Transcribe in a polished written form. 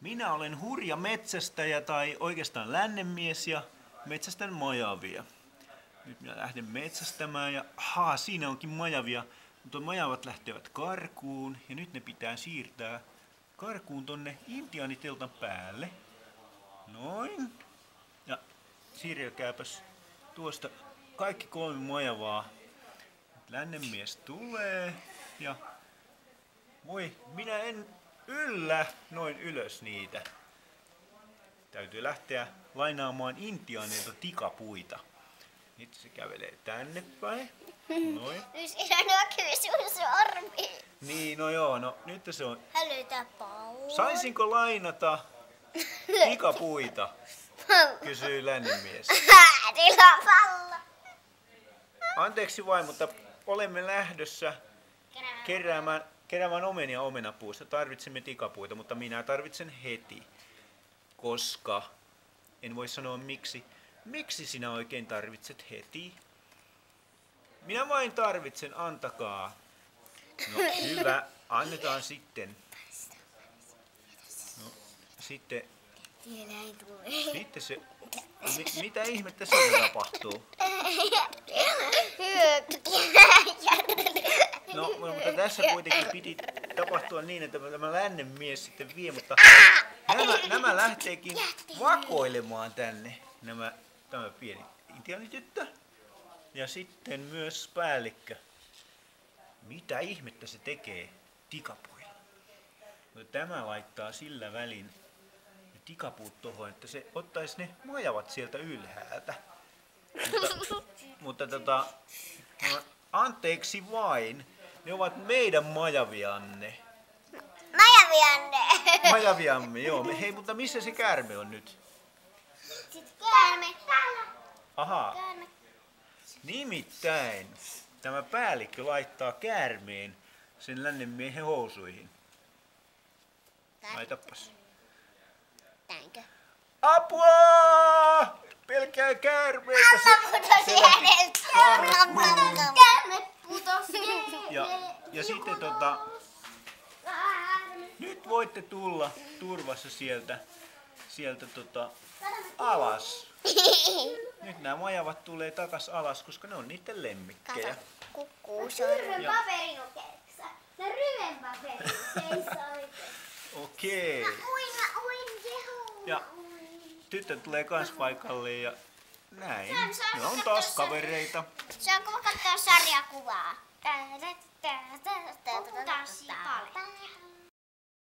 Minä olen hurja metsästäjä tai oikeastaan lännenmies ja metsästän majavia. Nyt minä lähden metsästämään ja siinä onkin majavia. Mutta majavat lähtevät karkuun ja nyt ne pitää siirtää karkuun tonne intiaaniteltan päälle. Noin. Ja siirrelkääpäs tuosta kaikki 3 majavaa. Lännenmies tulee ja voi, minä en yllä noin ylös niitä. Täytyy lähteä lainaamaan intiaaneilta tikapuita. Nyt se kävelee tänne päin. Noin. Nyt siinä näkyy sun sormi. Niin, no joo, no nyt se on. Hän löytää pallon. Saisinko lainata tikapuita? Kysyy lännenmies. Sillä on pallo. Anteeksi vain, mutta olemme lähdössä keräämään omenia omenapuusta. Tarvitsemme tikapuita, mutta minä tarvitsen heti. Koska, en voi sanoa miksi. Miksi sinä oikein tarvitset heti? Minä vain tarvitsen, antakaa. No hyvä, annetaan sitten. No, sitten se, mitä ihmettä siinä tapahtuu? No, mutta tässä kuitenkin piti tapahtua niin, että tämä lännenmies sitten vie, mutta nämä lähteekin vakoilemaan tänne. Tämä pieni intiaanityttö ja sitten myös päällikkö. Mitä ihmettä se tekee tikapuilla? No, tämä laittaa sillä välin ne tikapuut tohon, että se ottaisi ne majavat sieltä ylhäältä. Mutta no, anteeksi vain, ne ovat meidän majavianne. Majavianne. Majaviamme, joo. Hei, mutta missä se käärme on nyt? Käärme. Täällä. Ahaa. Käärme. Nimittäin tämä päällikkö laittaa käärmeen sen lännenmiehen housuihin. Laitapas. Täänkö? Apua! Pelkää käärmeitä! Käärme putosi. Ja sitten nyt voitte tulla turvassa sieltä alas. Nyt nämä majavat tulee takas alas, koska ne on niiden lemmikkejä. Ryhmän paperinukeissa. No ryhmän paperi. Okei. Ja tyttö tulee kans paikalle ja näin. Ne on taas kavereita. Saanko katsoa sarjakuvaa?